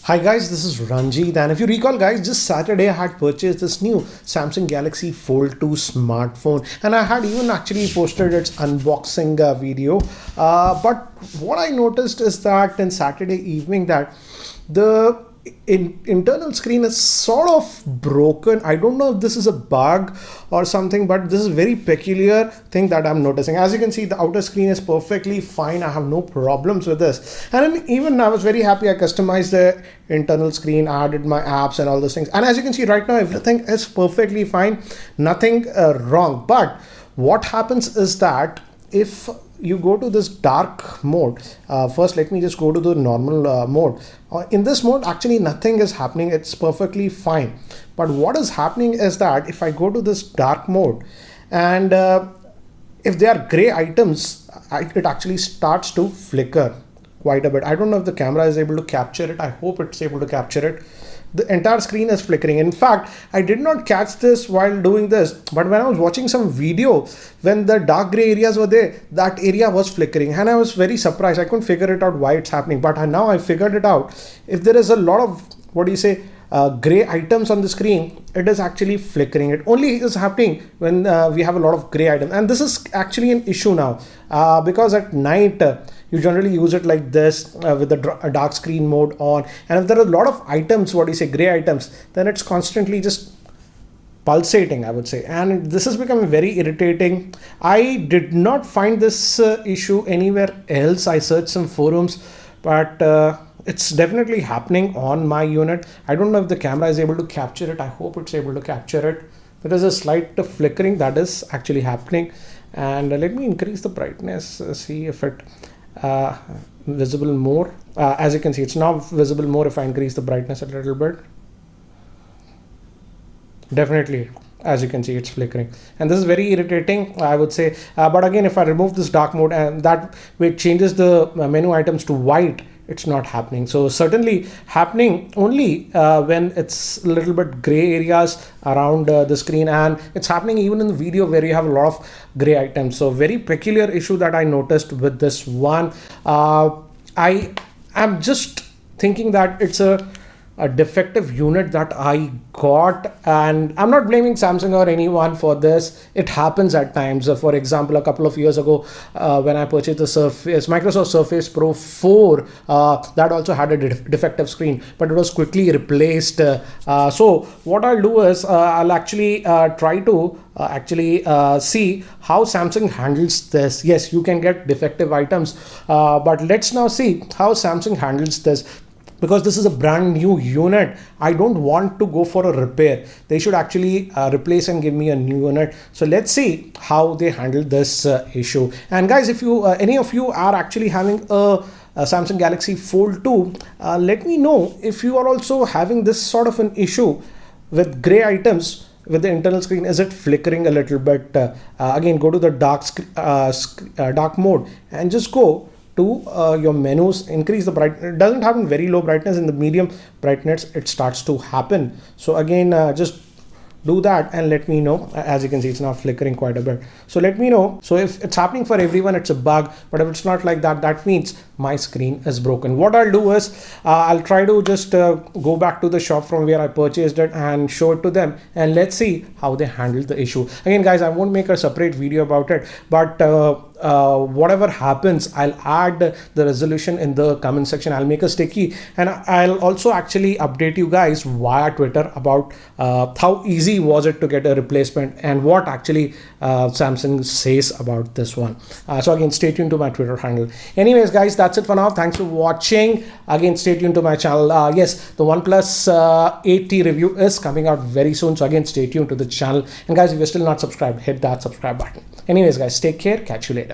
Hi guys, this is Ranjit, and if you recall guys, just Saturday I had purchased this new Samsung Galaxy Fold 2 smartphone, and I had even actually posted its unboxing video. But what I noticed is that in Saturday evening that the internal screen is sort of broken. I don't know if this is a bug or something, but this is a very peculiar thing that I'm noticing. As you can see, the outer screen is perfectly fine. I have no problems with this, and then even I was very happy. I customized the internal screen, I added my apps and all those things, and as you can see right now, everything is perfectly fine, nothing wrong. But what happens is that if you go to this dark mode, first let me just go to the normal mode. In this mode actually nothing is happening, it's perfectly fine. But what is happening is that if I go to this dark mode and if there are gray items, it actually starts to flicker quite a bit. I don't know if the camera is able to capture it. I hope it's able to capture it. The entire screen is flickering. In fact, I did not catch this while doing this, but when I was watching some video, when the dark gray areas were there, that area was flickering, and I was very surprised. I couldn't figure it out why it's happening, but now I figured it out. If there is a lot of, what do you say, gray items on the screen, it is actually flickering. It only is happening when we have a lot of gray items, and this is actually an issue now because at night you generally use it like this with the dark screen mode on, and if there are a lot of items, what do you say, gray items, then it's constantly just pulsating, I would say, and this has become very irritating. I did not find this issue anywhere else. I searched some forums, but it's definitely happening on my unit. I don't know if the camera is able to capture it. I hope it's able to capture it. There is a slight flickering that is actually happening, and let me increase the brightness, see if it visible more. As you can see, it's now visible more if I increase the brightness a little bit. Definitely, as you can see, it's flickering, and this is very irritating, I would say. But again, if I remove this dark mode and that way it changes the menu items to white, it's not happening. So certainly happening only when it's a little bit gray areas around the screen, and it's happening even in the video where you have a lot of gray items. So very peculiar issue that I noticed with this one. I am just thinking that it's a defective unit that I got, and I'm not blaming Samsung or anyone for this. It happens at times. For example, a couple of years ago when I purchased the Microsoft Surface Pro 4, that also had a defective screen, but it was quickly replaced. So what I'll do is I'll actually try to see how Samsung handles this. Yes, you can get defective items, but let's now see how Samsung handles this. Because this is a brand new unit, I don't want to go for a repair. They should actually replace and give me a new unit. So let's see how they handle this issue. And guys, if you any of you are actually having a Samsung Galaxy Fold 2, let me know if you are also having this sort of an issue with gray items with the internal screen. Is it flickering a little bit? Again, go to the dark mode and just go to your menus, increase the brightness. It doesn't happen very low brightness. In the medium brightness it starts to happen. So again, just do that and let me know. As you can see, it's now flickering quite a bit, so let me know. So if it's happening for everyone, it's a bug, but if it's not like that, that means my screen is broken. What I'll do is I'll try to just go back to the shop from where I purchased it and show it to them, and let's see how they handle the issue. Again guys, I won't make a separate video about it, but whatever happens, I'll add the resolution in the comment section. I'll make a sticky, and I'll also actually update you guys via Twitter about how easy was it to get a replacement and what actually Samsung says about this one. So again, stay tuned to my Twitter handle. Anyways guys, that's it for now. Thanks for watching. Again, stay tuned to my channel. Yes, the OnePlus 8T review is coming out very soon, so again, stay tuned to the channel. And guys, if you're still not subscribed, hit that subscribe button. Anyways guys, take care, catch you later.